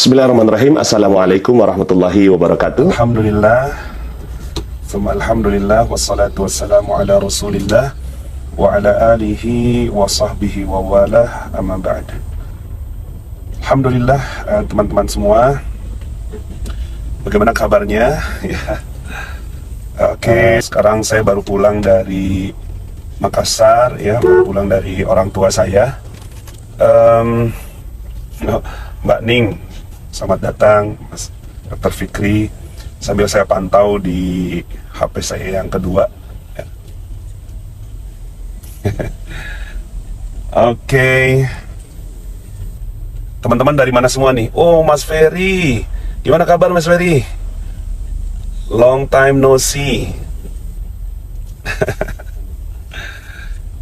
Bismillahirrahmanirrahim. Assalamualaikum warahmatullahi wabarakatuh. Alhamdulillah, thumma alhamdulillah, wassalatu wassalamu ala rasulillah wa ala alihi wa sahbihi wa walah, amma ba'd. Alhamdulillah, teman-teman semua, bagaimana kabarnya? Ya. Oke, sekarang saya baru pulang dari Makassar, ya, baru pulang dari orang tua saya. Mbak Ning, selamat datang, Mas Dr. Fikri. Sambil saya pantau di HP saya yang kedua. Ya. Oke. Teman-teman dari mana semua nih? Oh, Mas Ferry. Gimana kabar Mas Ferry? Long time no see.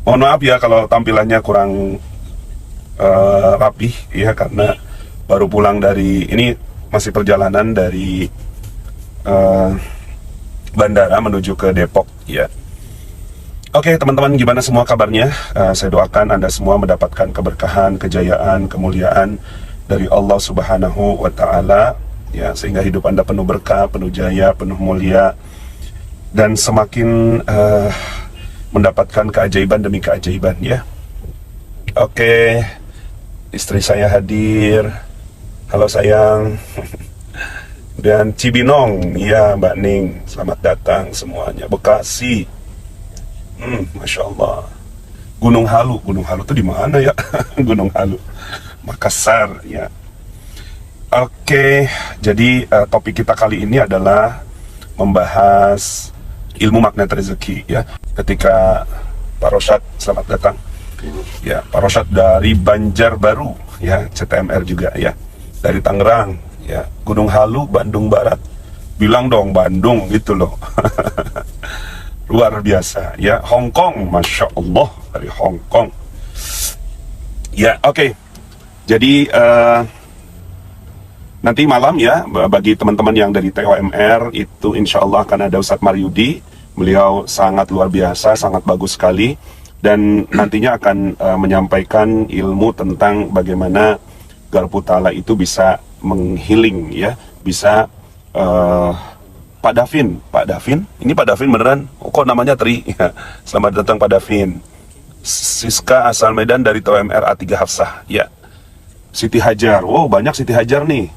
Mohon maaf ya kalau tampilannya kurang rapih ya, karena baru pulang dari ini, masih perjalanan dari bandara menuju ke Depok ya. Oke teman-teman, gimana semua kabarnya? Saya doakan Anda semua mendapatkan keberkahan, kejayaan, kemuliaan dari Allah Subhanahu wa Ta'ala ya, sehingga hidup Anda penuh berkah, penuh jaya, penuh mulia, dan semakin mendapatkan keajaiban demi keajaiban ya. Oke, istri saya hadir. Halo sayang. Dan Cibinong, ya Mbak Ning, selamat datang semuanya. Bekasi, Masya Allah. Gunung Halu tuh di mana ya? Gunung Halu, Makassar ya. Oke, jadi topik kita kali ini adalah membahas ilmu magnet rezeki ya. Ketika Pak Rosyad, selamat datang. Ya, Pak Rosyad dari Banjarbaru ya, CTMR juga ya. Dari Tangerang ya, Gunung Halu, Bandung Barat. Bilang dong Bandung gitu loh. Luar biasa ya. Hong Kong, Masya Allah, dari Hong Kong ya. Oke. Jadi nanti malam ya, bagi teman-teman yang dari TOMR itu insya Allah akan ada Ustadz Maryudi. Beliau sangat luar biasa, sangat bagus sekali, dan nantinya akan menyampaikan ilmu tentang bagaimana Garpu Ta'ala itu bisa menghealing ya, bisa Pak Davin, ini Pak Davin beneran? Oh, kok namanya Tri? Ya, selamat datang Pak Davin. Siska asal Medan dari TOMR A3 Hafsah ya. Siti Hajar, wow banyak Siti Hajar nih.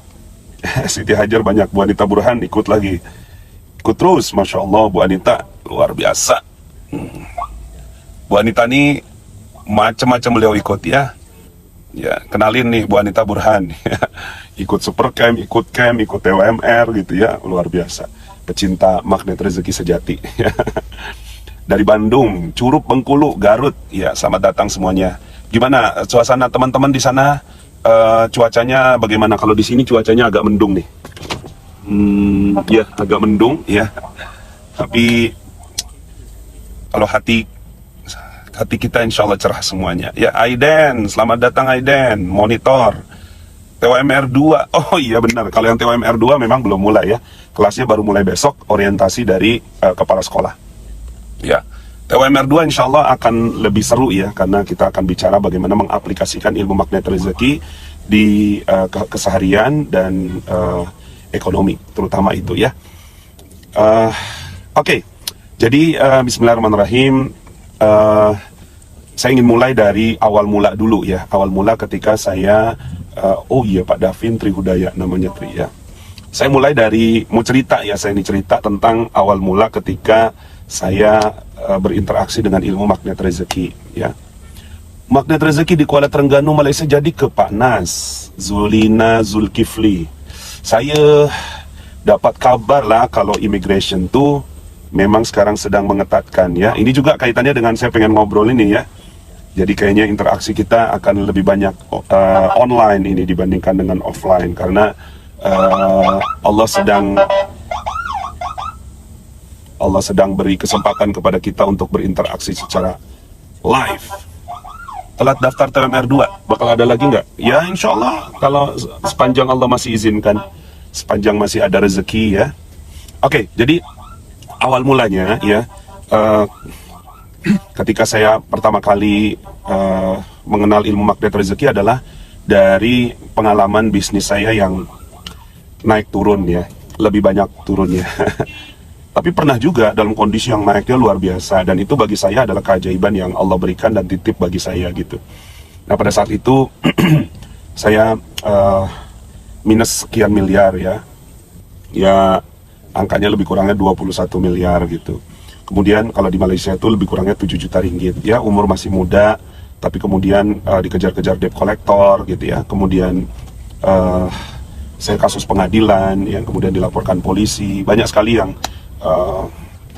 Siti Hajar banyak. Bu Anita Burhan ikut lagi, ikut terus, Masya Allah. Bu Anita luar biasa. Bu Anita nih macam-macam beliau ikut ya. Ya, kenalin nih Bu Anita Burhan. Ikut Super Camp, ikut TOMR gitu ya, luar biasa. Pecinta magnet rezeki sejati. Dari Bandung, Curup, Bengkulu, Garut. Ya, selamat datang semuanya. Gimana suasana teman-teman di sana? Cuacanya bagaimana? Kalau di sini cuacanya agak mendung nih. Ya, agak mendung ya. Tapi kalau hati kita insya Allah cerah semuanya. Ya, Aiden, selamat datang Aiden. Monitor TOMR 2. Oh iya benar, kalau yang TOMR 2 memang belum mulai ya. Kelasnya baru mulai besok, orientasi dari kepala sekolah. Ya, TOMR 2 insya Allah akan lebih seru ya, karena kita akan bicara bagaimana mengaplikasikan ilmu magnet rezeki di keseharian dan ekonomi, terutama itu ya. Oke. Jadi bismillahirrahmanirrahim. Saya ingin mulai dari awal mula dulu ya. Awal mula ketika saya oh iya Pak Davin Trihudaya namanya Tri ya. Saya mulai dari, mau cerita ya, saya ini cerita tentang awal mula ketika saya berinteraksi dengan ilmu magnet rezeki ya. Magnet rezeki di Kuala Terengganu Malaysia jadi ke Pak Nas Zulina Zulkifli. Saya dapat kabar lah kalau immigration tuh memang sekarang sedang mengetatkan ya. Ini juga kaitannya dengan saya pengen ngobrol ini ya. Jadi kayaknya interaksi kita akan lebih banyak online ini dibandingkan dengan offline, karena Allah sedang beri kesempatan kepada kita untuk berinteraksi secara live. Telat daftar TOMR 2, bakal ada lagi nggak? Ya insya Allah, kalau sepanjang Allah masih izinkan, sepanjang masih ada rezeki ya. Oke, jadi awal mulanya ya, ketika saya pertama kali mengenal ilmu magnet rezeki adalah dari pengalaman bisnis saya yang naik turun ya, lebih banyak turunnya. Tapi pernah juga dalam kondisi yang naiknya luar biasa, dan itu bagi saya adalah keajaiban yang Allah berikan dan titip bagi saya gitu. Nah pada saat itu saya minus sekian miliar ya, angkanya lebih kurangnya 21 miliar gitu. Kemudian kalau di Malaysia itu lebih kurangnya 7 juta ringgit ya, umur masih muda, tapi kemudian dikejar-kejar debt collector gitu ya. Kemudian saya kasus pengadilan yang kemudian dilaporkan polisi, banyak sekali yang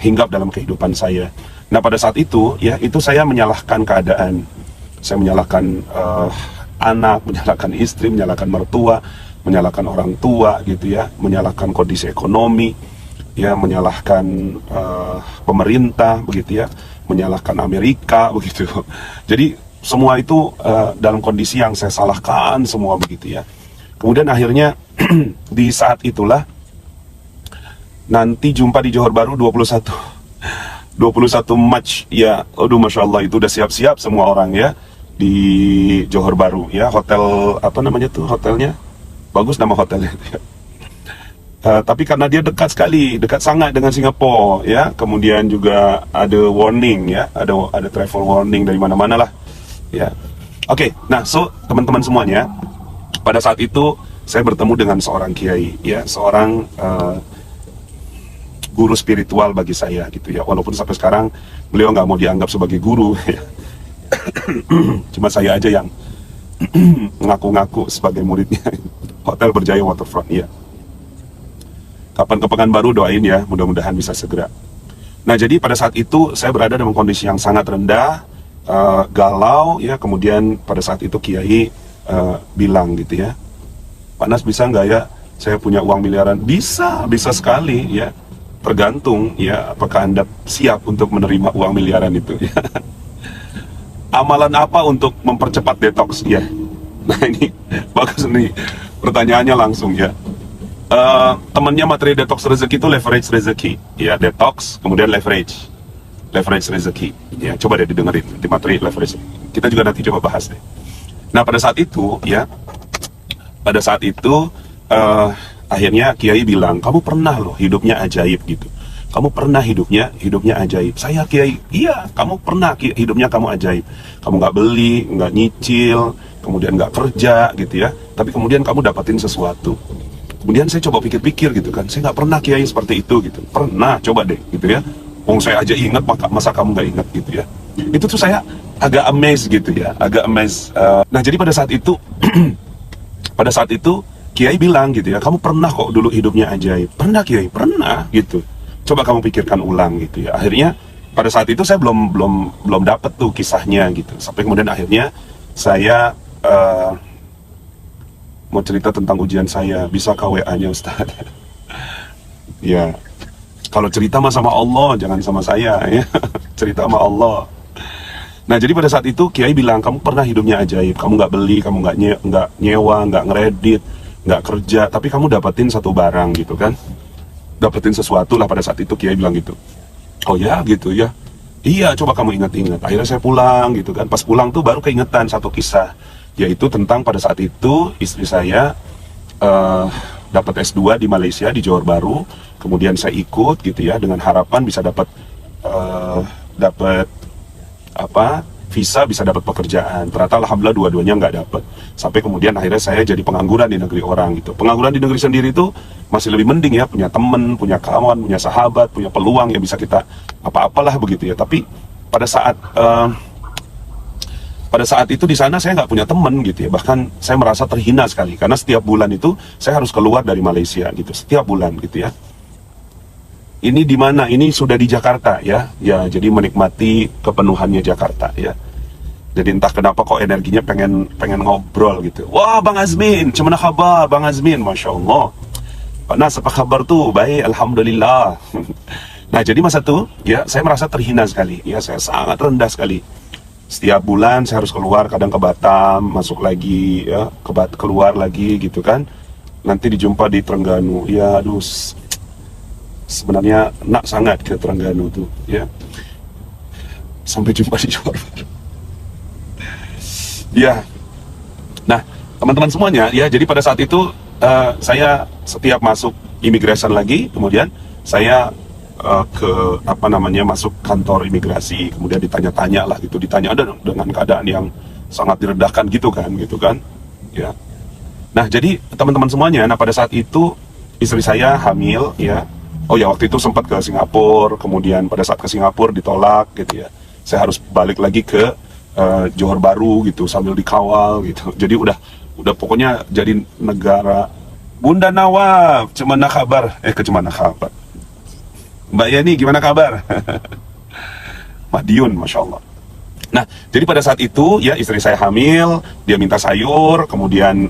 hinggap dalam kehidupan saya. Nah pada saat itu ya, itu saya menyalahkan keadaan, saya menyalahkan anak, menyalahkan istri, menyalahkan mertua, menyalahkan orang tua gitu ya, menyalahkan kondisi ekonomi ya, menyalahkan pemerintah begitu ya, menyalahkan Amerika begitu. Jadi semua itu dalam kondisi yang saya salahkan semua begitu ya. Kemudian akhirnya di saat itulah nanti jumpa di Johor Bahru 21 Mac ya. Aduh Masya Allah, itu udah siap-siap semua orang ya di Johor Bahru ya. Hotel apa namanya tuh hotelnya, bagus nama hotelnya ya. Tapi karena dia dekat sekali, dekat sangat dengan Singapura ya. Kemudian juga ada warning ya, ada travel warning dari mana-mana lah ya. Oke, nah so teman-teman semuanya, pada saat itu saya bertemu dengan seorang kiai ya, seorang guru spiritual bagi saya gitu ya. Walaupun sampai sekarang beliau nggak mau dianggap sebagai guru ya. Cuma saya aja yang ngaku-ngaku sebagai muridnya. Hotel Berjaya Waterfront ya. Kapan ke Pekanbaru doain ya, mudah-mudahan bisa segera. Nah jadi pada saat itu saya berada dalam kondisi yang sangat rendah, galau ya. Kemudian pada saat itu kiai bilang gitu ya, Pak Nas bisa nggak ya saya punya uang miliaran? Bisa sekali ya. Tergantung ya, apakah Anda siap untuk menerima uang miliaran itu ya. Amalan apa untuk mempercepat detox ya? Nah ini bagus nih pertanyaannya langsung ya. Temannya materi detox rezeki itu leverage rezeki ya, detox kemudian leverage rezeki ya. Coba deh didengerin di materi leverage, kita juga nanti coba bahas deh. Nah pada saat itu ya, akhirnya kiai bilang, kamu pernah loh hidupnya ajaib gitu, kamu pernah hidupnya ajaib. Saya kiai, iya kamu pernah hidupnya kamu ajaib, kamu nggak beli, nggak nyicil, kemudian nggak kerja gitu ya, tapi kemudian kamu dapatin sesuatu. Kemudian saya coba pikir-pikir gitu kan, saya nggak pernah kiai seperti itu gitu. Pernah, coba deh gitu ya. Wong saya aja ingat, masa kamu nggak ingat gitu ya. Itu tuh saya agak amazed gitu ya, agak amazed. Nah jadi pada saat itu, kiai bilang gitu ya, kamu pernah kok dulu hidupnya ajaib. Pernah kiai, pernah gitu. Coba kamu pikirkan ulang gitu ya. Akhirnya pada saat itu saya belum dapet tuh kisahnya gitu. Sampai kemudian akhirnya saya mau cerita tentang ujian saya, bisa KWA-nya Ustaz. Ya, kalau cerita mah sama Allah, jangan sama saya ya. Cerita sama Allah. Nah jadi pada saat itu kiai bilang, kamu pernah hidupnya ajaib, kamu nggak beli, kamu nggak nyewa, nggak ngeredit, nggak kerja, tapi kamu dapetin satu barang gitu kan, dapetin sesuatu lah. Pada saat itu kiai bilang gitu. Oh ya gitu ya, iya coba kamu ingat-ingat. Akhirnya saya pulang gitu kan, pas pulang tuh baru keingetan satu kisah, yaitu tentang pada saat itu istri saya dapat S2 di Malaysia, di Johor Bahru. Kemudian saya ikut gitu ya, dengan harapan bisa dapat visa, bisa dapat pekerjaan. Ternyata alhamdulillah dua-duanya nggak dapat. Sampai kemudian akhirnya saya jadi pengangguran di negeri orang gitu. Pengangguran di negeri sendiri itu masih lebih mending ya, punya teman, punya kawan, punya sahabat, punya peluang yang bisa kita apa-apalah begitu ya. Tapi pada saat itu di sana saya nggak punya teman gitu ya. Bahkan saya merasa terhina sekali karena setiap bulan itu saya harus keluar dari Malaysia gitu, setiap bulan gitu ya. Ini di mana? Ini sudah di Jakarta ya. Ya, jadi menikmati kepenuhannya Jakarta ya. Jadi entah kenapa kok energinya pengen ngobrol gitu. Wah, Bang Azmin, cemana kabar Bang Azmin? Masya Allah. Pak Nas, apa kabar tuh? Baik, alhamdulillah. Nah, jadi masa itu ya saya merasa terhina sekali. Ya, saya sangat rendah sekali. Setiap bulan saya harus keluar, kadang ke Batam, masuk lagi ya, keluar lagi gitu kan. Nanti dijumpa di Terengganu. Ya, aduh. Sebenarnya nak sangat ke Terengganu tuh ya. Sampai jumpa di Johor Bahru. Ya. Nah, teman-teman semuanya ya, jadi pada saat itu saya setiap masuk immigration lagi, kemudian saya ke apa namanya, masuk kantor imigrasi, kemudian ditanya-tanya lah gitu, ditanya ada dengan keadaan yang sangat direndahkan gitu kan ya. Nah jadi teman-teman semuanya, nah pada saat itu istri saya hamil ya. Oh ya, waktu itu sempat ke Singapura, kemudian pada saat ke Singapura ditolak gitu ya, saya harus balik lagi ke Johor Bahru gitu sambil dikawal gitu. Jadi udah pokoknya jadi negara. Bunda Nawab, cemana kabar? Kecemana kabar? Mbak Yani, gimana kabar? Madiun, Masya Allah. Nah, jadi pada saat itu ya istri saya hamil, dia minta sayur, kemudian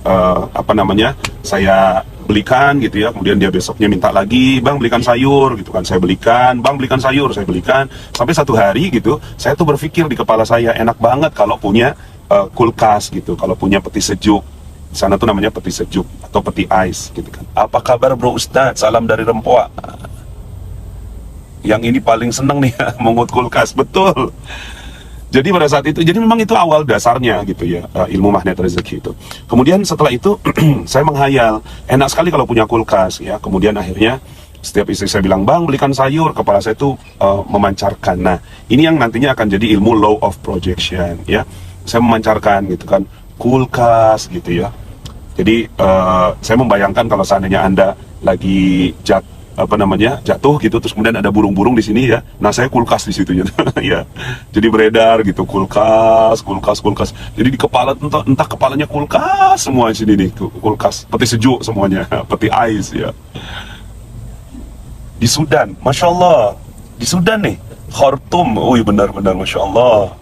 apa namanya, saya belikan gitu ya, kemudian dia besoknya minta lagi, bang belikan sayur gitu kan, saya belikan, bang belikan sayur, saya belikan, sampai satu hari gitu, saya tuh berpikir di kepala saya, enak banget kalau punya kulkas gitu, kalau punya peti sejuk. Di sana tuh namanya peti sejuk atau peti ice gitu kan. Apa kabar bro Ustadz? Salam dari Rempoa. Yang ini paling seneng nih mengut kulkas, betul. Jadi pada saat itu, jadi memang itu awal dasarnya gitu ya, ilmu magnet rezeki itu. Kemudian setelah itu saya menghayal, enak sekali kalau punya kulkas ya. Kemudian akhirnya setiap istri saya bilang, bang belikan sayur, kepala saya tuh memancarkan. Nah ini yang nantinya akan jadi ilmu law of projection ya. Saya memancarkan gitu kan, kulkas gitu ya. Jadi saya membayangkan kalau seandainya Anda lagi jatuh gitu, terus kemudian ada burung-burung di sini ya. Nah saya kulkas di situ ya. Jadi beredar gitu, kulkas. Jadi di kepala entah kepalanya kulkas semua di sini nih, kulkas, peti sejuk semuanya, peti ice ya. Di Sudan, Masya Allah, di Sudan nih, Khartoum, benar-benar Masya Allah.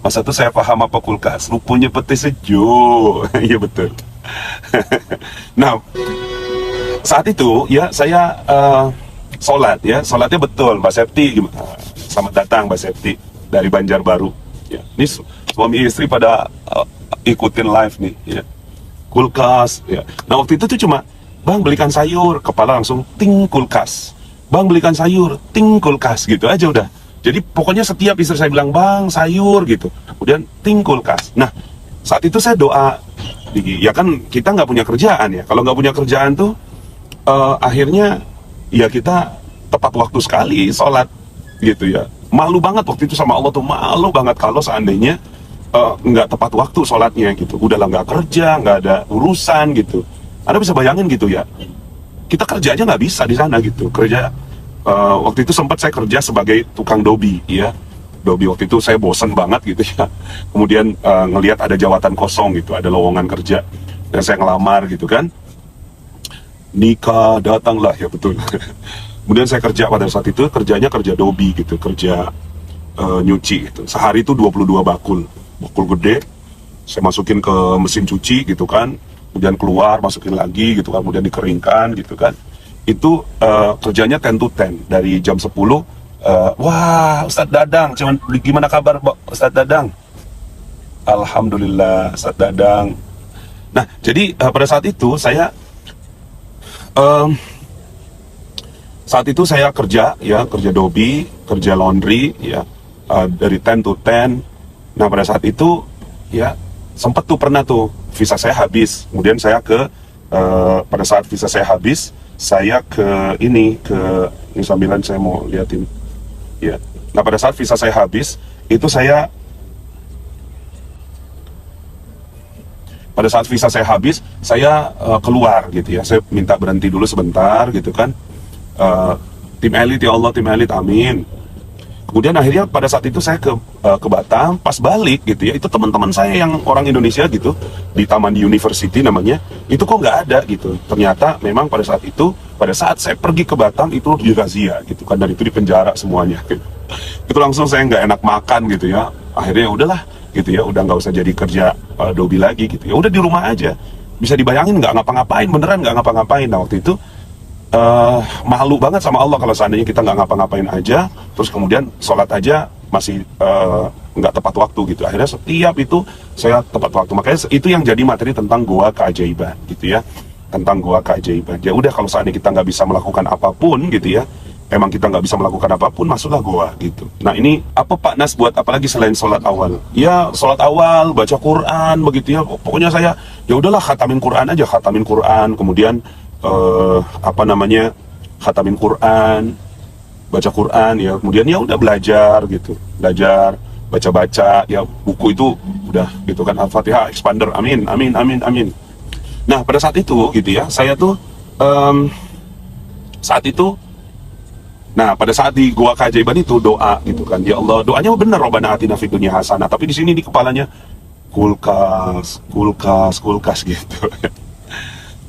Masa itu saya paham apa kulkas, rupanya peti sejuk. Iya betul. Nah saat itu ya saya sholat ya, sholatnya betul. Mbak Septi gimana? Selamat datang Mbak Septi dari Banjarbaru ya. Ini suami istri pada ikutin live nih ya. Kulkas ya. Nah waktu itu tuh cuma, bang belikan sayur, kepala langsung ting kulkas, bang belikan sayur, ting kulkas, gitu aja udah. Jadi pokoknya setiap istri saya bilang, bang sayur gitu, kemudian ting kulkas. Nah saat itu saya doa, ya kan kita nggak punya kerjaan ya. Kalau nggak punya kerjaan tuh akhirnya ya kita tepat waktu sekali sholat gitu ya. Malu banget waktu itu sama Allah tuh, malu banget kalau seandainya nggak tepat waktu sholatnya gitu. Udahlah nggak kerja, nggak ada urusan gitu. Anda bisa bayangin gitu ya, kita kerja aja nggak bisa di sana gitu. Kerja waktu itu sempat saya kerja sebagai tukang dobi ya. Dobi waktu itu saya bosen banget gitu ya. Kemudian ngelihat ada jawatan kosong gitu, ada lowongan kerja, dan saya ngelamar gitu kan. Nikah datanglah ya, betul. Kemudian saya kerja pada saat itu, kerjanya kerja dobi gitu, kerja nyuci gitu. Sehari itu 22 bakul gede, saya masukin ke mesin cuci gitu kan, kemudian keluar, masukin lagi gitu kan, kemudian dikeringkan gitu kan. Itu kerjanya 10 to 10, dari jam 10. Wah Ustadz Dadang, gimana kabar Ustadz Dadang? Alhamdulillah Ustadz Dadang. Nah jadi pada saat itu saya kerja ya, kerja dobi, kerja laundry ya, dari 10 to 10. Nah pada saat itu ya sempat tuh, pernah tuh visa saya habis, kemudian saya pada saat visa saya habis, saya ini sambilan saya mau liatin ya. Nah pada saat visa saya habis itu saya keluar gitu ya, saya minta berhenti dulu sebentar gitu kan. Tim elit ya Allah, tim elit, amin. Kemudian akhirnya pada saat itu saya ke Batam, pas balik gitu ya, itu teman-teman saya yang orang Indonesia gitu, di Taman di University namanya, itu kok nggak ada gitu. Ternyata memang pada saat saya pergi ke Batam itu dirazia gitu kan, dan itu di penjara semuanya gitu. Itu langsung saya nggak enak makan gitu ya. Akhirnya udahlah gitu ya, udah nggak usah jadi kerja dobi lagi gitu ya, udah di rumah aja. Bisa dibayangin nggak ngapa-ngapain, beneran nggak ngapa-ngapain. Nah waktu itu malu banget sama Allah kalau seandainya kita nggak ngapa-ngapain aja, terus kemudian sholat aja masih nggak tepat waktu gitu. Akhirnya setiap itu saya tepat waktu. Makanya itu yang jadi materi tentang goa keajaiban gitu ya, tentang goa keajaiban. Ya udah, kalau seandainya kita nggak bisa melakukan apapun gitu ya, emang kita nggak bisa melakukan apapun, masuklah goa gitu. Nah ini apa Pak Nas buat apalagi selain sholat awal? Ya sholat awal, baca Quran begitu ya. Pokoknya saya ya udahlah khatamin Quran aja, khatamin Quran, kemudian apa namanya, khatamin Quran, baca Quran ya, kemudian ya udah belajar gitu, belajar, baca-baca ya, buku itu udah gitu kan, Al-Fatihah, expander, amin, amin, amin, amin. Nah pada saat itu gitu ya, saya tuh saat itu, nah pada saat di Goa Keajaiban itu doa gitu kan, ya Allah, doanya bener, Robbana atina fid dunya hasanah, tapi di sini di kepalanya kulkas, kulkas, kulkas gitu.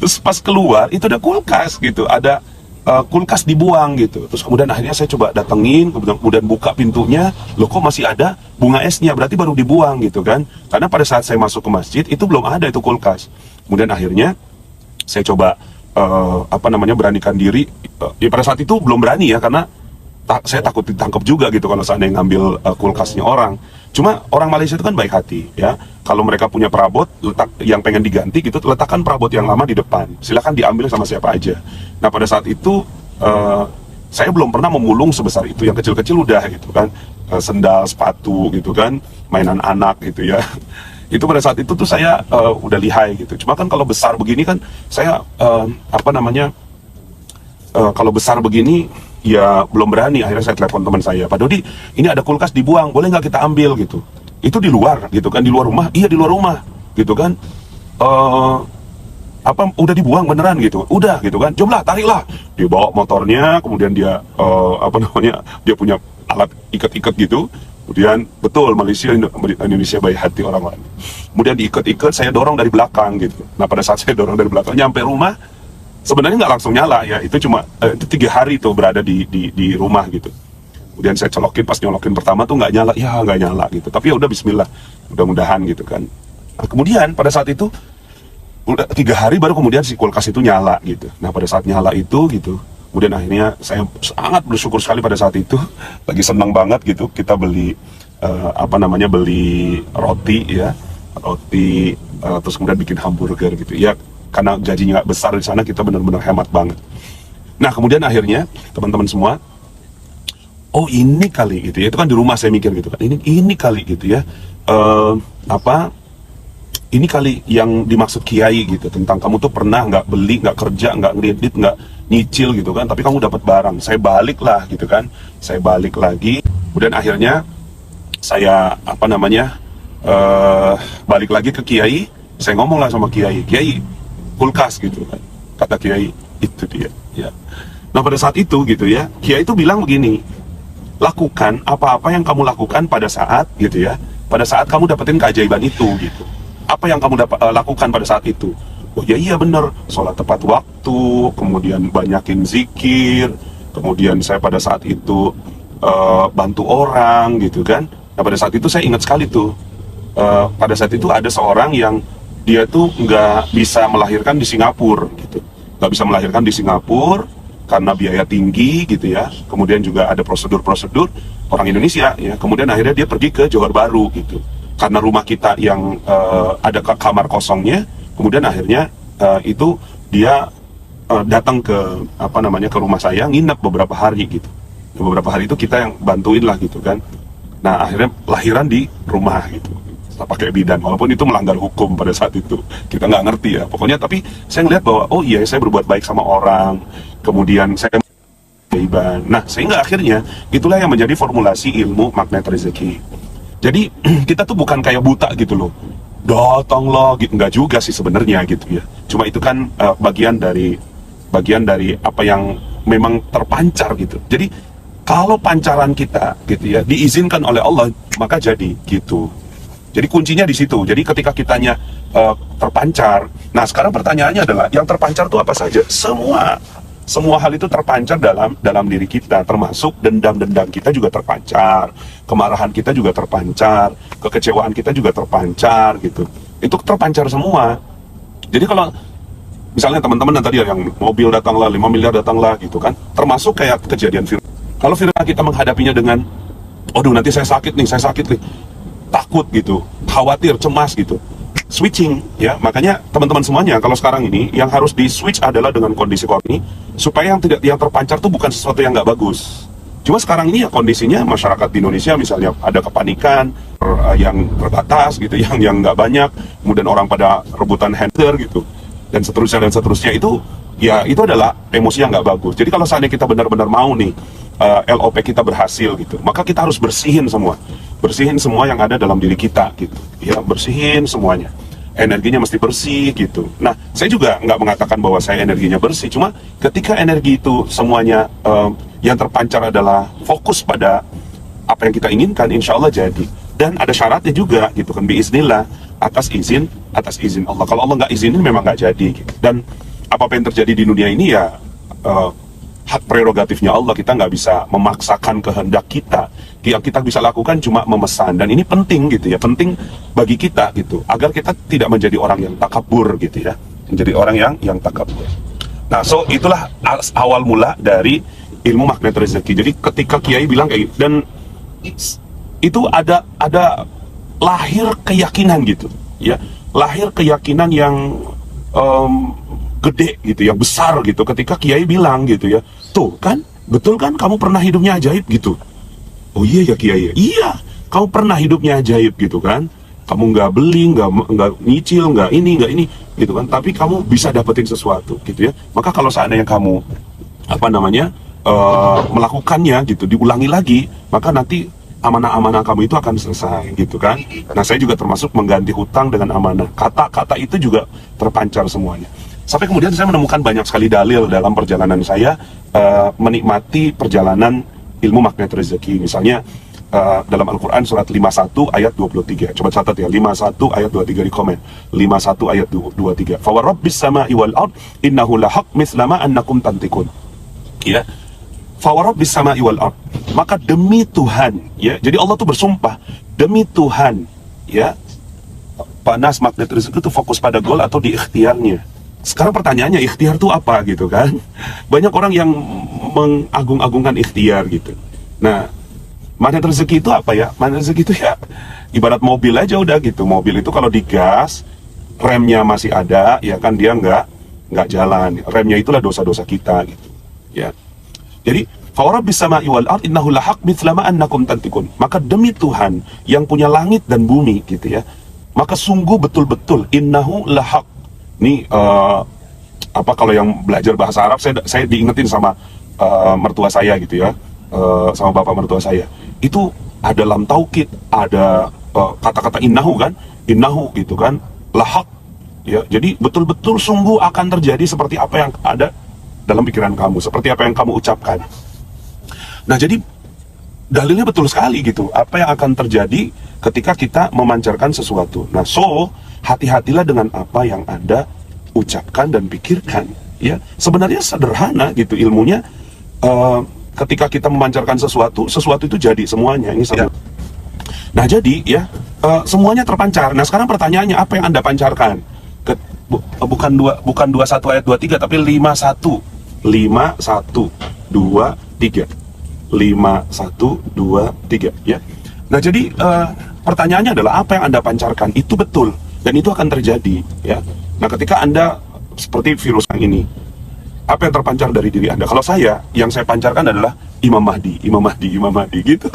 Terus pas keluar itu ada kulkas gitu, ada kulkas dibuang gitu. Terus kemudian akhirnya saya coba datengin, kemudian buka pintunya, loh kok masih ada bunga esnya, berarti baru dibuang gitu kan. Karena pada saat saya masuk ke masjid itu belum ada itu kulkas. Kemudian akhirnya saya coba apa namanya, beranikan diri. Ya pada saat itu belum berani ya, karena saya takut ditangkap juga gitu kalau seandainya ngambil kulkasnya orang. Cuma orang Malaysia itu kan baik hati ya. Kalau mereka punya perabot yang pengen diganti gitu, letakkan perabot yang lama di depan. Silakan diambil sama siapa aja. Nah pada saat itu saya belum pernah memulung sebesar itu. Yang kecil-kecil udah gitu kan, sendal, sepatu gitu kan, mainan anak gitu ya. Itu pada saat itu tuh saya udah lihai gitu. Cuma kan kalau besar begini kan saya apa namanya, kalau besar begini ya belum berani. Akhirnya saya telepon teman saya, Pak Dodi, ini ada kulkas dibuang, boleh nggak kita ambil gitu? Itu di luar gitu kan, di luar rumah. Iya di luar rumah gitu kan. Apa udah dibuang beneran gitu? Udah gitu kan. Cobalah tariklah. Dia bawa motornya, kemudian dia apa namanya, dia punya alat ikat-ikat gitu. Kemudian betul, Indonesia baik hati orang-orang. Kemudian diikat-ikat, saya dorong dari belakang gitu. Nah pada saat saya dorong dari belakang nyampe rumah, sebenarnya nggak langsung nyala ya, itu cuma itu 3 hari tuh berada di rumah gitu. Kemudian saya colokin, pas nyolokin pertama tuh nggak nyala, ya nggak nyala gitu. Tapi ya udah Bismillah, mudah-mudahan gitu kan. Nah, kemudian pada saat itu udah 3 hari baru kemudian si kulkas itu nyala gitu. Nah pada saat nyala itu gitu, kemudian akhirnya saya sangat bersyukur sekali pada saat itu, lagi senang banget gitu. Kita beli apa namanya, beli roti ya, roti terus kemudian bikin hamburger gitu ya. Karena gajinya nggak besar di sana, kita benar-benar hemat banget. Nah kemudian akhirnya teman-teman semua, oh ini kali gitu ya, itu kan di rumah saya mikir gitu kan, ini kali gitu ya, apa, ini kali yang dimaksud kiai gitu, tentang kamu tuh pernah nggak beli, nggak kerja, nggak ngedit, nggak nyicil gitu kan, tapi kamu dapat barang. Saya balik lah gitu kan, saya balik lagi. Kemudian akhirnya saya apa namanya, balik lagi ke kiai. Saya ngomong lah sama kiai, kiai kulkas gitu kan, kata kiai, itu dia ya. Nah pada saat itu gitu ya, kiai itu bilang begini, lakukan apa-apa yang kamu lakukan pada saat gitu ya, pada saat kamu dapetin keajaiban itu gitu. Apa yang kamu lakukan pada saat itu? Oh ya iya bener, sholat tepat waktu, kemudian banyakin zikir, kemudian saya pada saat itu bantu orang gitu kan. Nah pada saat itu saya ingat sekali tuh, pada saat itu ada seorang yang dia tuh nggak bisa melahirkan di Singapura gitu, nggak bisa melahirkan di Singapura karena biaya tinggi gitu ya. Kemudian juga ada prosedur-prosedur orang Indonesia ya. Kemudian akhirnya dia pergi ke Johor Bahru gitu, karena rumah kita yang ada kamar kosongnya. Kemudian akhirnya itu dia datang ke apa namanya, ke rumah saya, nginep beberapa hari gitu. Beberapa hari itu kita yang bantuin lah gitu kan. Nah akhirnya lahiran di rumah gitu, pakai bidan, walaupun itu melanggar hukum pada saat itu, kita nggak ngerti ya pokoknya. Tapi saya ngeliat bahwa oh iya, saya berbuat baik sama orang, kemudian saya keajaiban. Nah sehingga akhirnya itulah yang menjadi formulasi ilmu magnet rezeki. Jadi kita tuh bukan kayak buta gitu loh, datanglah gitu, nggak juga sih sebenarnya gitu ya. Cuma itu kan bagian dari apa yang memang terpancar gitu. Jadi kalau pancaran kita gitu ya diizinkan oleh Allah, maka jadi gitu. Jadi kuncinya di situ. Jadi ketika kitanya terpancar. Nah sekarang pertanyaannya adalah, yang terpancar itu apa saja? Semua hal itu terpancar dalam diri kita, termasuk dendam-dendam kita juga terpancar, kemarahan kita juga terpancar, kekecewaan kita juga terpancar gitu. Itu terpancar semua. Jadi kalau misalnya teman-teman yang tadi yang mobil datanglah, 5 miliar datanglah gitu kan, termasuk kayak kejadian Fir'aun. Kalau Fir'aun kita menghadapinya dengan, aduh nanti saya sakit nih, takut gitu, khawatir, cemas gitu. switching, ya. Makanya teman-teman semuanya, kalau sekarang ini yang harus di switch adalah dengan kondisi ini, supaya yang terpancar tuh bukan sesuatu yang nggak bagus. Cuma sekarang ini ya kondisinya masyarakat di Indonesia misalnya ada kepanikan yang terbatas gitu, yang nggak banyak, kemudian orang pada rebutan handler gitu, dan seterusnya itu ya itu adalah emosi yang nggak bagus. Jadi kalau seandainya kita benar-benar mau nih LOP kita berhasil gitu, maka kita harus bersihin semua yang ada dalam diri kita gitu, ya, bersihin semuanya. Energinya mesti bersih gitu. Nah, saya juga nggak mengatakan bahwa saya energinya bersih, cuma ketika energi itu semuanya yang terpancar adalah fokus pada apa yang kita inginkan, insya Allah jadi. Dan ada syaratnya juga gitu kan, biiznillah, atas izin Allah. Kalau Allah nggak izinin memang nggak jadi gitu. Dan apa yang terjadi di dunia ini ya hak prerogatifnya Allah, kita nggak bisa memaksakan kehendak kita. Yang kita bisa lakukan cuma memesan, dan ini penting gitu ya, penting bagi kita gitu, agar kita tidak menjadi orang yang takabur gitu ya, menjadi orang yang takabur. Nah, so itulah awal mula dari ilmu magnet rezeki. Jadi ketika Kiai bilang kayak gitu, dan itu ada lahir keyakinan gitu ya, lahir keyakinan yang gede gitu, yang besar gitu, ketika Kiai bilang gitu ya, tuh kan, betul kan kamu pernah hidupnya ajaib gitu. Oh iya ya Kiai, iya kamu pernah hidupnya ajaib gitu kan, kamu nggak beli, nggak nyicil, nggak ini gitu kan, tapi kamu bisa dapetin sesuatu gitu ya. Maka kalau seandainya kamu melakukannya gitu, diulangi lagi, maka nanti amanah-amanah kamu itu akan selesai gitu kan. Nah, saya juga termasuk mengganti hutang dengan amanah. Kata-kata itu juga terpancar semuanya. Sampai kemudian saya menemukan banyak sekali dalil dalam perjalanan saya menikmati perjalanan ilmu magnet rezeki. Misalnya dalam Al-Quran surat 51 ayat 23. Coba catat ya, 51 ayat 23 di komen. 51 ayat 23. Fa warabbis sama'i wal ard innahu lahaq mithlama annakum tantikun. Ya. Fa warabbis sama'i wal ard. Maka demi Tuhan, ya. Jadi Allah tuh bersumpah demi Tuhan, ya. Panas magnet rezeki itu fokus pada goal atau di ikhtiarnya. Sekarang pertanyaannya, ikhtiar itu apa gitu kan? Banyak orang yang mengagung-agungkan ikhtiar gitu. Nah, magnet rezeki itu apa ya? Magnet rezeki itu ya ibarat mobil aja udah gitu. Mobil itu kalau digas, remnya masih ada, ya kan, dia nggak jalan. Remnya itulah dosa-dosa kita gitu. Ya. Jadi, fa warabbis sama'i wal ard innahu lahaq mithlama annakum tantikun. Maka demi Tuhan yang punya langit dan bumi gitu ya. Maka sungguh betul-betul innahu lahaq. Ini kalau yang belajar bahasa Arab, saya diingetin sama mertua saya gitu ya, sama bapak mertua saya. Itu ada lam taukid, ada kata-kata innahu kan, innahu gitu kan, lahaq ya. Jadi betul-betul sungguh akan terjadi seperti apa yang ada dalam pikiran kamu, seperti apa yang kamu ucapkan. Nah, jadi dalilnya betul sekali gitu, apa yang akan terjadi ketika kita memancarkan sesuatu. Nah, so hati-hatilah dengan apa yang Anda ucapkan dan pikirkan ya. Sebenarnya sederhana gitu ilmunya. Ketika kita memancarkan sesuatu itu jadi semuanya. Ini sama. Nah, jadi ya semuanya terpancar. Nah, sekarang pertanyaannya, apa yang Anda pancarkan? Bukan 21 ayat 23, tapi 51 2 3 ya. Nah, jadi pertanyaannya adalah apa yang Anda pancarkan itu betul, dan itu akan terjadi ya. Nah, ketika Anda seperti virus yang ini, apa yang terpancar dari diri Anda? Kalau saya, yang saya pancarkan adalah Imam Mahdi gitu.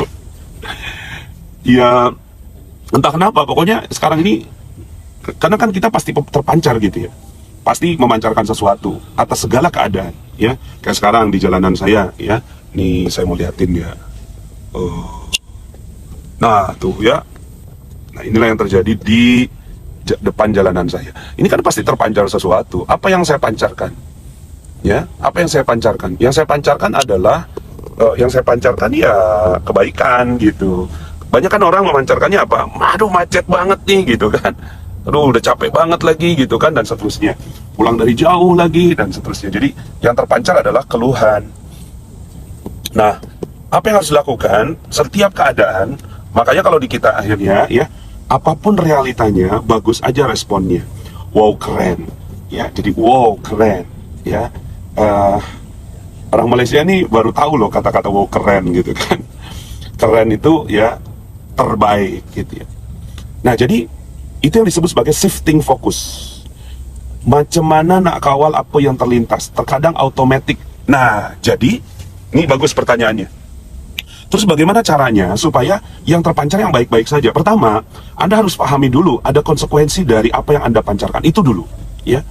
Ya, entah kenapa, pokoknya sekarang ini, karena kan kita pasti terpancar gitu ya, pasti memancarkan sesuatu atas segala keadaan ya. Kayak sekarang di jalanan saya ya, nih saya mau liatin ya. Nah, tuh ya. Nah, inilah yang terjadi di depan jalanan saya. Ini kan pasti terpancar sesuatu. Apa yang saya pancarkan? Ya, apa yang saya pancarkan? Yang saya pancarkan adalah ya kebaikan gitu. Banyak kan orang memancarkannya apa? Aduh, macet banget nih gitu kan. Aduh, udah capek banget lagi gitu kan, dan seterusnya. Pulang dari jauh lagi dan seterusnya. Jadi yang terpancar adalah keluhan. Nah, apa yang harus dilakukan setiap keadaan? Makanya kalau di kita akhirnya ya, apapun realitanya, bagus aja responnya. Wow, keren ya. Jadi wow, keren ya. Orang Malaysia nih baru tahu loh kata-kata wow, keren gitu kan. Keren itu ya terbaik gitu ya. Nah, jadi Itu yang disebut sebagai shifting focus. Macam mana nak kawal apa yang terlintas, terkadang automatic. Nah, jadi ini bagus pertanyaannya. Terus bagaimana caranya supaya yang terpancar yang baik-baik saja? Pertama, Anda harus pahami dulu ada konsekuensi dari apa yang Anda pancarkan. Itu dulu, ya.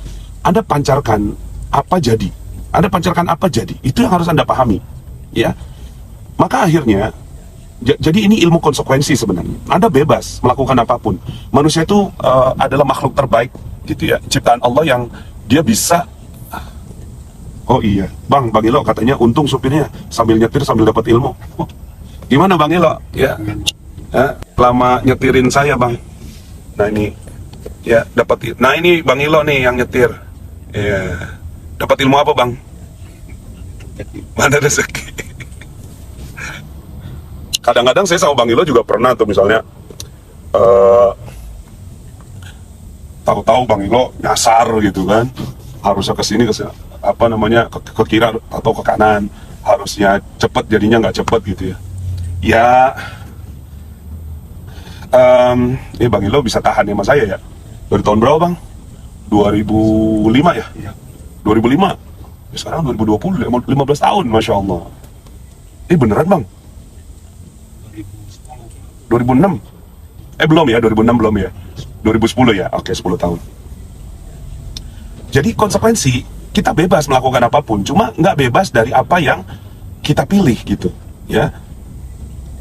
Anda pancarkan apa jadi? Anda pancarkan apa jadi? Itu yang harus Anda pahami, ya. Maka akhirnya jadi ini ilmu konsekuensi sebenarnya. Anda bebas melakukan apapun. Manusia itu adalah makhluk terbaik gitu ya, ciptaan Allah yang dia bisa. Oh iya, Bang Ilo katanya untung supirnya sambil nyetir sambil dapat ilmu. Gimana Bang Ilo? Ya, lama nyetirin saya Bang. Nah ini, ya dapat. Nah ini Bang Ilo nih yang nyetir. Ya, dapat ilmu apa Bang? Mana rezeki? Kadang-kadang saya sama Bang Ilo juga pernah tuh misalnya tahu-tahu Bang Ilo nyasar gitu kan, harusnya ke sini apa namanya ke kiri atau ke kanan, harusnya cepet jadinya nggak cepet gitu ya. Ya, Bang Ilo bisa tahan sama saya ya. Dari tahun berapa Bang? 2005 ya? Iya. 2005. Ya, sekarang 2020, 15 tahun, Masya Allah. Beneran Bang? 2006? Belum ya, 2006 belum ya? 2010 ya? Oke, 10 tahun. Jadi konsekuensi, kita bebas melakukan apapun, cuma nggak bebas dari apa yang kita pilih gitu, ya.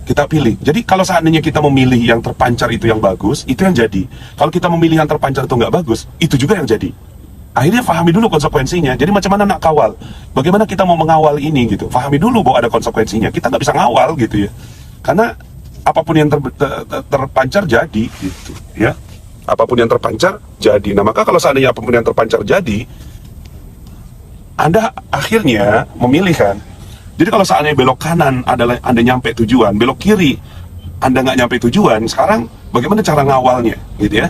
Kita pilih. Jadi kalau seandainya kita memilih yang terpancar itu yang bagus, itu yang jadi. Kalau kita memilih yang terpancar itu nggak bagus, itu juga yang jadi. Akhirnya pahami dulu konsekuensinya. Jadi macam mana nak kawal? Bagaimana kita mau mengawal ini gitu? Pahami dulu bahwa ada konsekuensinya. Kita nggak bisa ngawal gitu ya. Karena apapun yang terpancar jadi gitu, ya. Apapun yang terpancar jadi. Nah, maka kalau seandainya apapun yang terpancar jadi, Anda akhirnya memilih kan. Jadi kalau seandainya belok kanan adalah Anda nyampe tujuan, belok kiri Anda nggak nyampe tujuan, sekarang bagaimana cara ngawalnya gitu ya?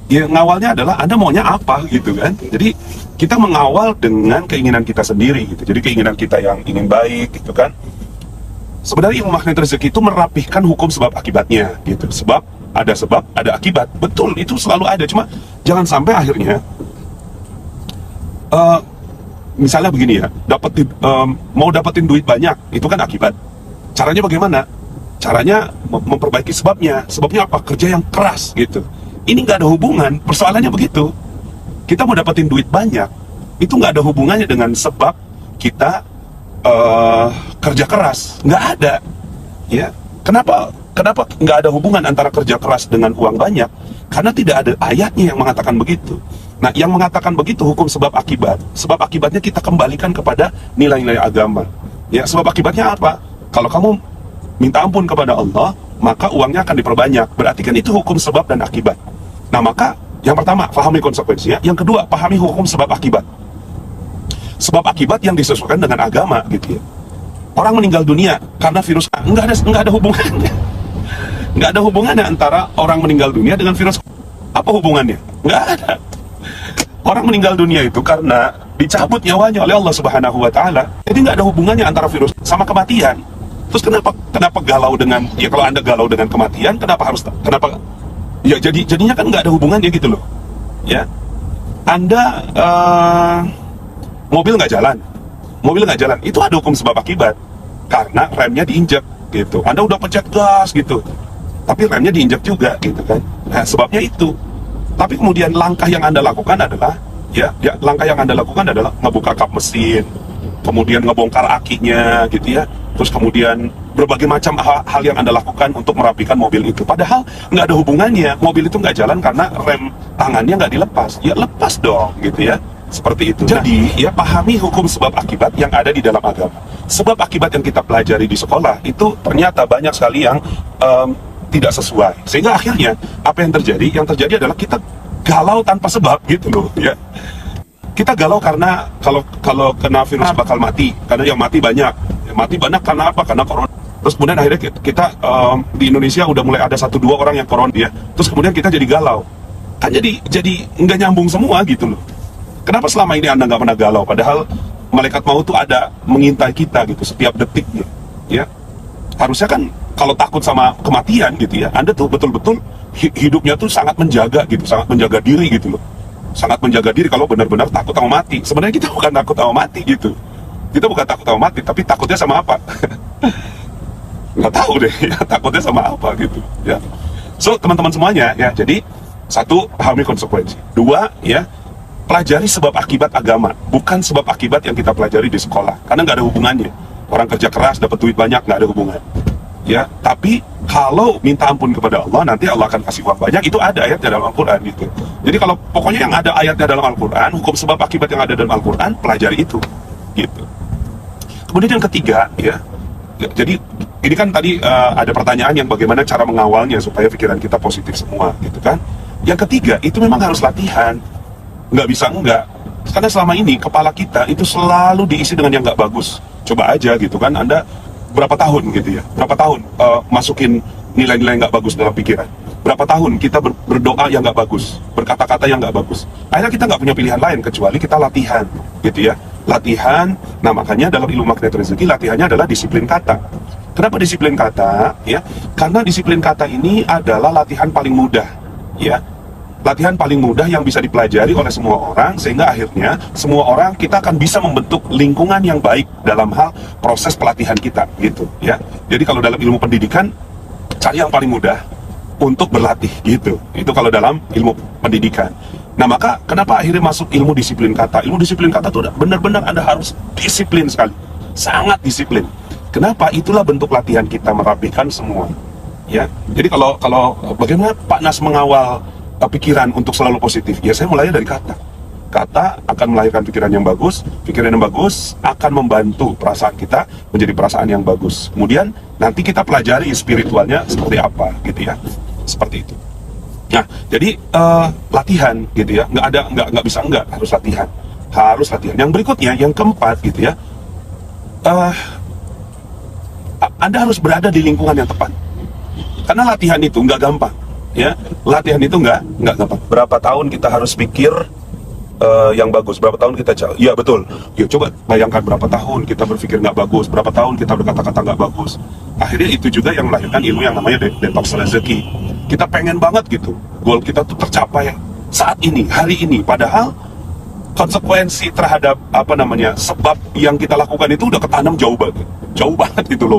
Ya ngawalnya adalah Anda maunya apa gitu kan. Jadi kita mengawal dengan keinginan kita sendiri gitu. Jadi keinginan kita yang ingin baik gitu kan. Sebenarnya ilmu magnet rezeki itu merapihkan hukum sebab akibatnya gitu. Sebab, ada akibat. Betul, itu selalu ada. Cuma jangan sampai akhirnya misalnya begini ya, mau dapetin duit banyak, itu kan akibat. Caranya bagaimana? Caranya memperbaiki sebabnya. Sebabnya apa? Kerja yang keras gitu. Ini nggak ada hubungan. Persoalannya begitu. Kita mau dapetin duit banyak, itu nggak ada hubungannya dengan sebab kita kerja keras. Nggak ada. Ya, kenapa nggak ada hubungan antara kerja keras dengan uang banyak? Karena tidak ada ayatnya yang mengatakan begitu. Nah, yang mengatakan begitu hukum sebab akibat. Sebab akibatnya kita kembalikan kepada nilai-nilai agama. Ya, sebab akibatnya apa? Kalau kamu minta ampun kepada Allah, maka uangnya akan diperbanyak. Berarti kan itu hukum sebab dan akibat. Nah, maka yang pertama, pahami konsekuensinya. Yang kedua, pahami hukum sebab akibat. Sebab akibat yang disesuaikan dengan agama gitu ya. Orang meninggal dunia karena virus A, nggak ada hubungannya. Nggak ada hubungannya antara orang meninggal dunia dengan virus. Apa hubungannya? Nggak ada. Orang meninggal dunia itu karena dicabut nyawanya oleh Allah Subhanahu wa Ta'ala. Jadi nggak ada hubungannya antara virus sama kematian. Terus kenapa galau dengan, ya kalau Anda galau dengan kematian, kenapa ya jadinya kan nggak ada hubungannya gitu loh. Ya, Anda mobil nggak jalan, itu ada hukum sebab akibat karena remnya diinjak gitu. Anda udah pencet gas gitu, tapi remnya diinjak juga gitu kan. Nah, sebabnya itu. Tapi kemudian langkah yang Anda lakukan adalah ngebuka kap mesin, kemudian ngebongkar akinya gitu ya. Terus kemudian berbagai macam hal yang Anda lakukan untuk merapikan mobil itu. Padahal nggak ada hubungannya. Mobil itu nggak jalan karena rem tangannya nggak dilepas. Ya lepas dong gitu ya. Seperti itu. Jadi ya pahami hukum sebab akibat yang ada di dalam agama. Sebab akibat yang kita pelajari di sekolah itu ternyata banyak sekali yang tidak sesuai. Sehingga akhirnya apa yang terjadi? Yang terjadi adalah kita galau tanpa sebab gitu loh ya. Kita galau karena kalau kena virus bakal mati, karena yang mati banyak. Mati banyak karena apa? Karena corona. Terus kemudian akhirnya kita di Indonesia udah mulai ada 1-2 orang yang corona ya. Terus kemudian kita jadi galau. Kan jadi nggak nyambung semua gitu loh. Kenapa selama ini Anda nggak pernah galau? Padahal malaikat maut tuh ada mengintai kita gitu setiap detiknya. Ya, harusnya kan kalau takut sama kematian gitu ya, Anda tuh betul-betul hidupnya tuh sangat menjaga gitu, sangat menjaga diri gitu loh. Sangat menjaga diri kalau benar-benar takut sama mati. Sebenarnya kita bukan takut sama mati gitu. Kita bukan takut sama mati, tapi takutnya sama apa? Nggak tahu deh, ya, takutnya sama apa gitu ya. So, teman-teman semuanya ya, jadi satu, pahami konsekuensi. Dua, ya, pelajari sebab akibat agama, bukan sebab akibat yang kita pelajari di sekolah, karena nggak ada hubungannya. Orang kerja keras dapat duit banyak, nggak ada hubungan. Ya, tapi kalau minta ampun kepada Allah, nanti Allah akan kasih uang banyak. Itu ada ayatnya dalam Al-Quran gitu. Jadi kalau pokoknya yang ada ayatnya dalam Al-Quran, hukum sebab akibat yang ada dalam Al-Quran, pelajari itu gitu. Kemudian yang ketiga, ya, jadi ini kan tadi ada pertanyaan yang bagaimana cara mengawalnya supaya pikiran kita positif semua gitu kan. Yang ketiga, itu memang harus latihan. Nggak bisa enggak. Karena selama ini kepala kita itu selalu diisi dengan yang nggak bagus. Coba aja gitu kan, Anda berapa tahun gitu ya, berapa tahun masukin nilai-nilai nggak bagus dalam pikiran. Berapa tahun kita berdoa yang nggak bagus, berkata-kata yang nggak bagus. Akhirnya kita nggak punya pilihan lain kecuali kita latihan gitu ya. Latihan. Nah, makanya dalam ilmu magnet rezeki latihannya adalah disiplin kata. Kenapa disiplin kata? Ya, karena disiplin kata ini adalah latihan paling mudah, ya. Latihan paling mudah yang bisa dipelajari oleh semua orang, sehingga akhirnya semua orang kita akan bisa membentuk lingkungan yang baik dalam hal proses pelatihan kita, gitu, ya. Jadi kalau dalam ilmu pendidikan, cari yang paling mudah untuk berlatih, gitu. Itu kalau dalam ilmu pendidikan. Nah, maka kenapa akhirnya masuk ilmu disiplin kata? Ilmu disiplin kata itu benar-benar Anda harus disiplin sekali, sangat disiplin. Kenapa? Itulah bentuk latihan kita merapikan semua, ya. Jadi kalau bagaimana Pak Nas mengawal pikiran untuk selalu positif? Ya, saya mulainya dari kata. Kata akan melahirkan pikiran yang bagus akan membantu perasaan kita menjadi perasaan yang bagus. Kemudian nanti kita pelajari spiritualnya seperti apa, gitu ya. Seperti itu. Nah, jadi latihan gitu ya, nggak bisa enggak, harus latihan, Yang berikutnya, yang keempat gitu ya, Anda harus berada di lingkungan yang tepat, karena latihan itu nggak gampang, ya, latihan itu nggak gampang. Berapa tahun kita harus pikir yang bagus, berapa tahun kita jauh, ya betul, ya coba bayangkan berapa tahun kita berpikir nggak bagus, berapa tahun kita berkata-kata nggak bagus. Akhirnya itu juga yang melahirkan ilmu yang namanya detox rezeki. Kita pengen banget gitu, goal kita tuh tercapai saat ini, hari ini, padahal konsekuensi terhadap sebab yang kita lakukan itu udah ketanam jauh banget gitu loh,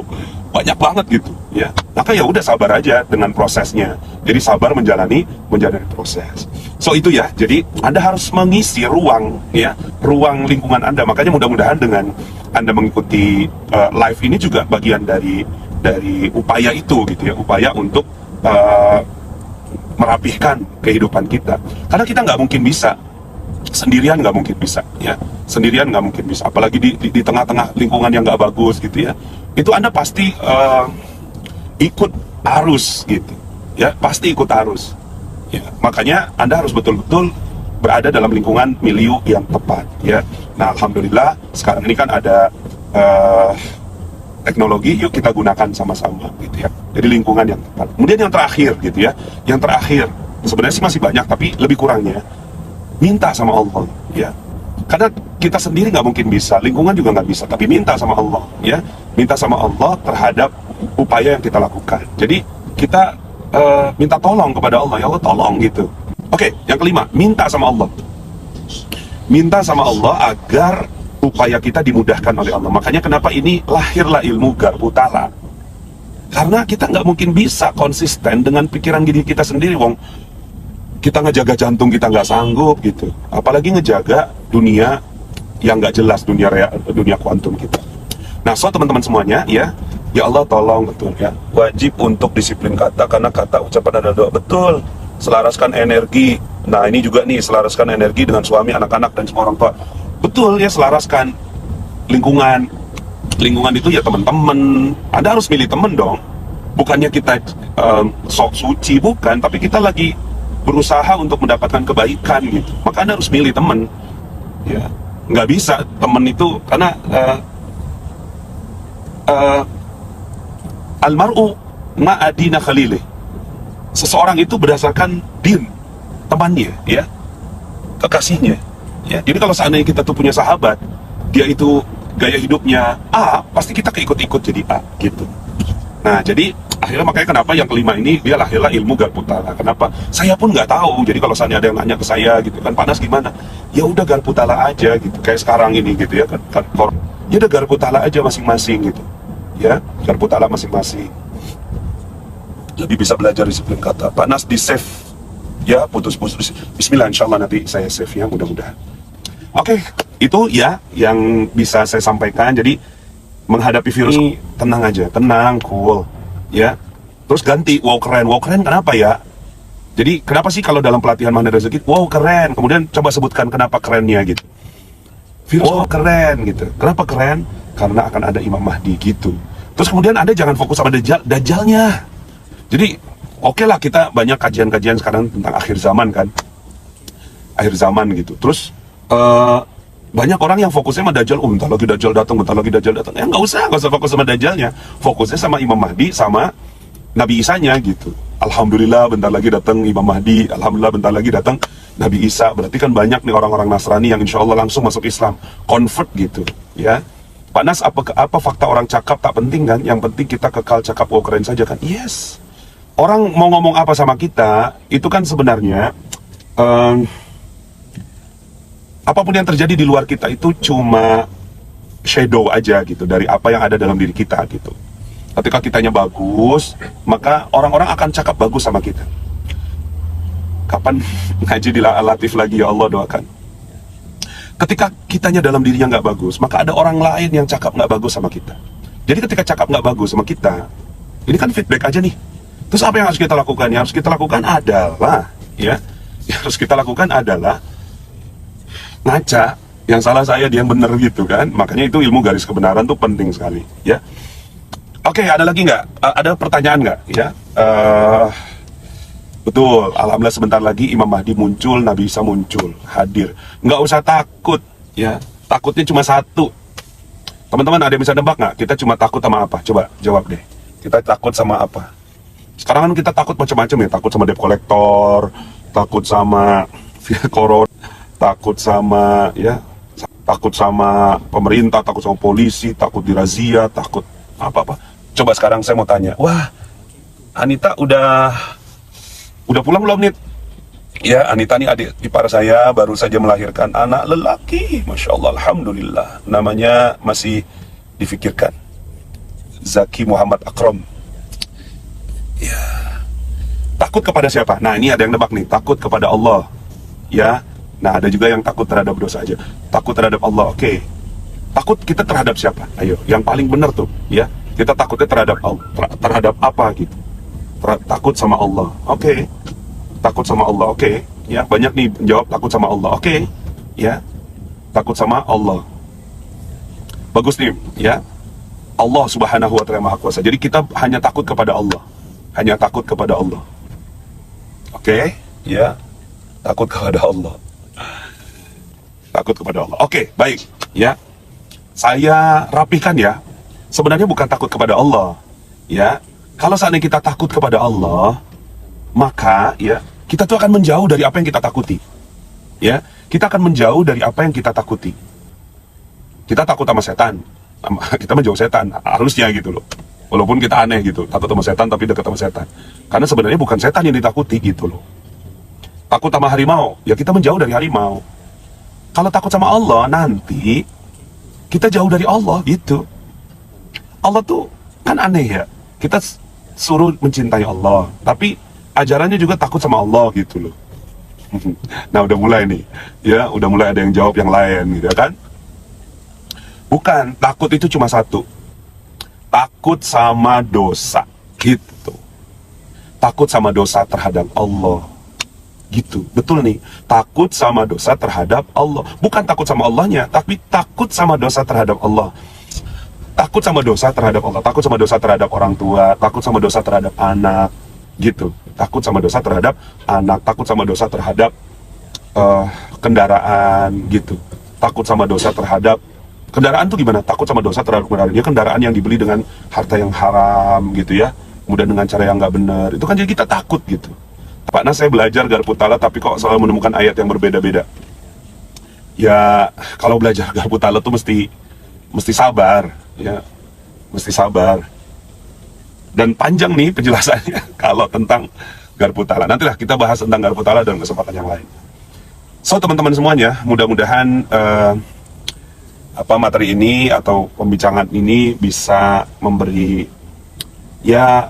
banyak banget gitu ya. Maka ya udah sabar aja dengan prosesnya. Jadi sabar menjalani proses. So itu ya, jadi Anda harus mengisi ruang lingkungan Anda. Makanya mudah-mudahan dengan Anda mengikuti live ini juga bagian dari upaya itu gitu ya, upaya untuk merapihkan kehidupan kita. Karena kita nggak mungkin bisa sendirian, nggak mungkin bisa ya, apalagi di tengah-tengah lingkungan yang nggak bagus gitu ya. Itu Anda pasti ikut arus gitu ya, pasti ikut arus ya. Makanya Anda harus betul-betul berada dalam lingkungan milieu yang tepat ya. Nah, alhamdulillah sekarang ini kan ada teknologi, yuk kita gunakan sama-sama gitu ya. Jadi lingkungan yang tepat. Kemudian yang terakhir gitu ya, sebenarnya sih masih banyak tapi lebih kurangnya, minta sama Allah ya. Karena kita sendiri nggak mungkin bisa, lingkungan juga nggak bisa, tapi minta sama Allah ya. Minta sama Allah terhadap upaya yang kita lakukan. Jadi kita minta tolong kepada Allah, ya Allah tolong gitu. Oke, yang kelima, minta sama Allah. Minta sama Allah agar upaya kita dimudahkan oleh Allah. Makanya kenapa ini lahirlah ilmu Garbu Tala. Karena kita nggak mungkin bisa konsisten dengan pikiran diri kita sendiri, wong. Kita ngejaga jantung kita nggak sanggup gitu. Apalagi ngejaga dunia yang nggak jelas, dunia kuantum kita. Nah, so teman-teman semuanya ya Allah tolong betul ya. Wajib untuk disiplin kata, karena kata, ucapan, dan doa betul. Selaraskan energi. Nah, ini juga nih, selaraskan energi dengan suami, anak-anak, dan semua orang tua. Betul ya, selaraskan lingkungan itu ya teman-teman. Anda harus milih teman dong, bukannya kita sok suci, bukan, tapi kita lagi berusaha untuk mendapatkan kebaikan gitu. Maka Anda harus milih teman ya. Nggak bisa teman itu, karena almar'u ma'adina khalilih, seseorang itu berdasarkan din temannya ya, kekasihnya ya. Jadi kalau seandainya kita tuh punya sahabat, dia itu gaya hidupnya A, pasti kita keikut-ikut jadi A gitu. Nah, jadi akhirnya makanya kenapa yang kelima ini dia lahirlah ilmu Garputala. Kenapa? Saya pun nggak tahu. Jadi kalau misalnya ada yang nanya ke saya gitu kan, Pak Nas gimana? Ya udah Garputala aja gitu. Kayak sekarang ini gitu ya kan. Ya udah Garputala aja masing-masing gitu. Ya, Garputala masing-masing. Lebih bisa belajar disiplin kata. Pak Nas di save ya, putus-putus. Bismillah, insya Allah nanti saya save ya, mudah-mudahan. Oke, itu ya yang bisa saya sampaikan. Jadi menghadapi virus ini tenang aja, tenang, cool, ya. Terus ganti, wow keren kenapa ya? Jadi kenapa sih kalau dalam pelatihan Magnet Rezeki, wow keren, kemudian coba sebutkan kenapa kerennya gitu. Virus wow keren gitu, kenapa keren? Karena akan ada Imam Mahdi gitu. Terus kemudian Anda jangan fokus sama Dajjalnya. Jadi oke lah, kita banyak kajian-kajian sekarang tentang akhir zaman kan, akhir zaman gitu. Terus banyak orang yang fokusnya sama Dajjal, bentar lagi Dajjal datang, bentar lagi Dajjal datang. Ya nggak usah fokus sama Dajjalnya. Fokusnya sama Imam Mahdi, sama Nabi Isanya gitu. Alhamdulillah bentar lagi datang Imam Mahdi, Alhamdulillah bentar lagi datang Nabi Isa. Berarti kan banyak nih orang-orang Nasrani yang insya Allah langsung masuk Islam, convert gitu, ya. Pak Nas, apa fakta orang cakap tak penting kan? Yang penting kita kekal cakap wow keren saja kan? Yes. Orang mau ngomong apa sama kita, itu kan sebenarnya apapun yang terjadi di luar kita itu cuma shadow aja gitu dari apa yang ada dalam diri kita gitu. Ketika kitanya bagus, maka orang-orang akan cakap bagus sama kita. Kapan ngaji di Latif lagi ya Allah, doakan. Ketika kitanya dalam dirinya nggak bagus, maka ada orang lain yang cakap nggak bagus sama kita. Jadi ketika cakap nggak bagus sama kita, ini kan feedback aja nih. Terus apa yang harus kita lakukan? Yang harus kita lakukan adalah, ya, yang harus kita lakukan adalah ngaca, yang salah saya, dia yang benar gitu kan. Makanya itu ilmu garis kebenaran tuh penting sekali, ya. Oke, ada lagi nggak? Ada pertanyaan nggak? Ya, betul. Alhamdulillah sebentar lagi Imam Mahdi muncul, Nabi Isa muncul, hadir. Nggak usah takut, ya. Takutnya cuma satu. Teman-teman ada yang bisa nebak nggak? Kita cuma takut sama apa? Coba jawab deh. Kita takut sama apa? Sekarang kan kita takut macam-macam ya. Takut sama debt collector, takut sama corona, takut sama ya, takut sama pemerintah, takut sama polisi, takut dirazia, takut apa-apa. Coba sekarang saya mau tanya, wah, Anita udah pulang belum nih? Ya, Anita nih adik ipar saya baru saja melahirkan anak lelaki, masya Allah, alhamdulillah. Namanya masih difikirkan, Zaki Muhammad Akram. Ya, takut kepada siapa? Nah, ini ada yang nebak nih, takut kepada Allah. Ya, nah ada juga yang takut terhadap dosa aja. Takut terhadap Allah, oke. Takut kita terhadap siapa? Ayo, yang paling benar tuh, ya. Kita takutnya terhadap Allah, terhadap apa gitu? Takut sama Allah, oke. Takut sama Allah, oke. Ya, banyak nih jawab takut sama Allah, oke. Ya, takut sama Allah. Bagus nih, ya. Allah Subhanahu wa Ta'ala Maha Kuasa. Jadi kita hanya takut kepada Allah, hanya takut kepada Allah. Oke, ya. Takut kepada Allah. Takut kepada Allah. Oke, baik, ya. Saya rapihkan ya. Sebenarnya bukan takut kepada Allah, ya. Kalau seandainya kita takut kepada Allah, maka ya kita tuh akan menjauh dari apa yang kita takuti. Ya, kita akan menjauh dari apa yang kita takuti. Kita takut sama setan, kita menjauh setan, harusnya gitu loh. Walaupun kita aneh gitu, takut sama setan tapi dekat sama setan. Karena sebenarnya bukan setan yang ditakuti gitu loh. Takut sama harimau, ya kita menjauh dari harimau. Kalau takut sama Allah, nanti kita jauh dari Allah gitu. Allah tuh kan aneh ya. Kita suruh mencintai Allah, tapi ajarannya juga takut sama Allah gitu loh. Nah, udah mulai nih, ya, udah mulai ada yang jawab yang lain gitu kan. Bukan, takut itu cuma satu. Takut sama dosa gitu. Takut sama dosa terhadap Allah. Gitu, betul nih. Takut sama dosa terhadap Allah. Bukan takut sama Allahnya, tapi takut sama dosa terhadap Allah. Takut sama dosa terhadap Allah, takut sama dosa terhadap orang tua, takut sama dosa terhadap anak, gitu. Takut sama dosa terhadap anak, takut sama dosa terhadap kendaraan, gitu. Takut sama dosa terhadap kendaraan tuh gimana? Takut sama dosa terhadap kendaraan. Ya, kendaraan yang dibeli dengan harta yang haram, gitu ya. Kemudian dengan cara yang nggak benar. Itu kan jadi kita takut, gitu. Pak Nas, saya belajar Garputala, tapi kok selalu menemukan ayat yang berbeda-beda. Ya, kalau belajar Garputala tuh mesti sabar, ya, mesti sabar. Dan panjang nih penjelasannya kalau tentang garpu tala. Nantilah kita bahas tentang garpu tala dalam kesempatan yang lain. So teman-teman semuanya, mudah-mudahan materi ini atau pembicaraan ini bisa memberi ya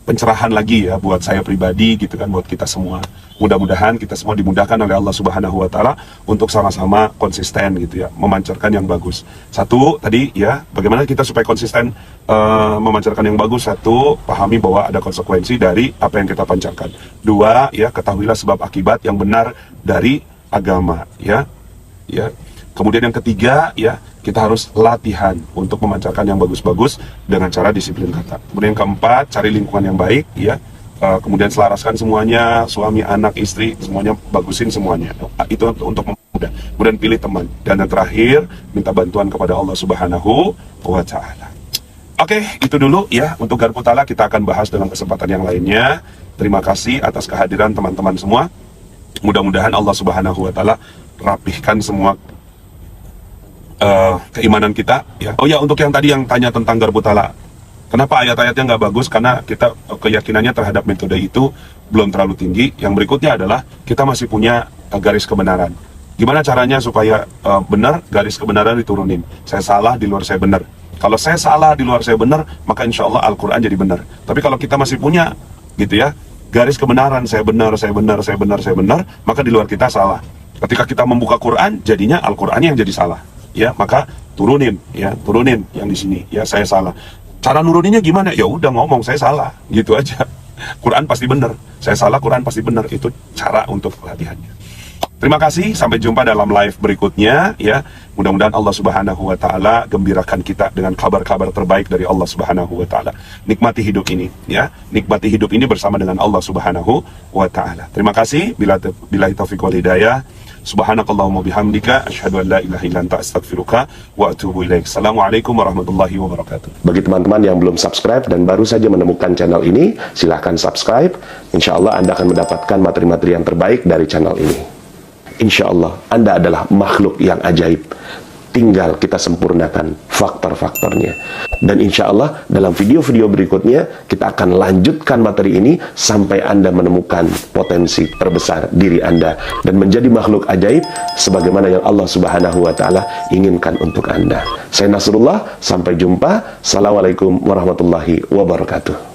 pencerahan lagi ya buat saya pribadi gitu kan, buat kita semua. Mudah-mudahan kita semua dimudahkan oleh Allah Subhanahu wa taala untuk sama-sama konsisten gitu ya, memancarkan yang bagus. Satu tadi ya, bagaimana kita supaya konsisten memancarkan yang bagus. Satu, pahami bahwa ada konsekuensi dari apa yang kita pancarkan. Dua, ya ketahuilah sebab akibat yang benar dari agama ya. Ya. Kemudian yang ketiga ya, kita harus latihan untuk memancarkan yang bagus-bagus dengan cara disiplin kata. Kemudian yang keempat, cari lingkungan yang baik ya. Kemudian selaraskan semuanya, suami, anak, istri, semuanya bagusin semuanya. Itu untuk memudah. Kemudian pilih teman. Dan yang terakhir, minta bantuan kepada Allah Subhanahu wa taala. Oke, itu dulu ya untuk garpu tala. Kita akan bahas dalam kesempatan yang lainnya. Terima kasih atas kehadiran teman-teman semua. Mudah-mudahan Allah Subhanahu wa taala rapihkan semua keimanan kita ya. Oh ya, untuk yang tadi yang tanya tentang garpu tala, kenapa ayat-ayatnya nggak bagus? Karena kita keyakinannya terhadap metode itu belum terlalu tinggi. Yang berikutnya adalah kita masih punya garis kebenaran. Gimana caranya supaya benar, garis kebenaran diturunin? Saya salah, di luar saya benar. Kalau saya salah, di luar saya benar, maka insya Allah Al-Quran jadi benar. Tapi kalau kita masih punya gitu ya, garis kebenaran, saya benar, saya benar, saya benar, saya benar, maka di luar kita salah. Ketika kita membuka Quran, jadinya Al-Qurannya yang jadi salah. Ya, maka turunin yang di sini. Ya, saya salah. Cara nuruninnya gimana? Ya udah ngomong saya salah, gitu aja. Quran pasti benar. Saya salah, Quran pasti benar. Itu cara untuk latihannya. Terima kasih, sampai jumpa dalam live berikutnya ya. Mudah-mudahan Allah Subhanahu wa taala gembirakan kita dengan kabar-kabar terbaik dari Allah Subhanahu wa taala. Nikmati hidup ini ya. Nikmati hidup ini bersama dengan Allah Subhanahu wa taala. Terima kasih. Billahi taufiq wal hidayah. Subhanakallahumma bihamdika asyhadu an la ilaha illa anta astaghfiruka wa atubu ilaik. Assalamualaikum warahmatullahi wabarakatuh. Bagi teman-teman yang belum subscribe dan baru saja menemukan channel ini, silahkan subscribe. Insya Allah Anda akan mendapatkan materi-materi yang terbaik dari channel ini. Insya Allah Anda adalah makhluk yang ajaib. Tinggal kita sempurnakan faktor-faktornya. Dan insya Allah dalam video-video berikutnya kita akan lanjutkan materi ini sampai Anda menemukan potensi terbesar diri Anda dan menjadi makhluk ajaib sebagaimana yang Allah Subhanahu wa taala inginkan untuk Anda. Saya Nasrullah, sampai jumpa. Assalamualaikum warahmatullahi wabarakatuh.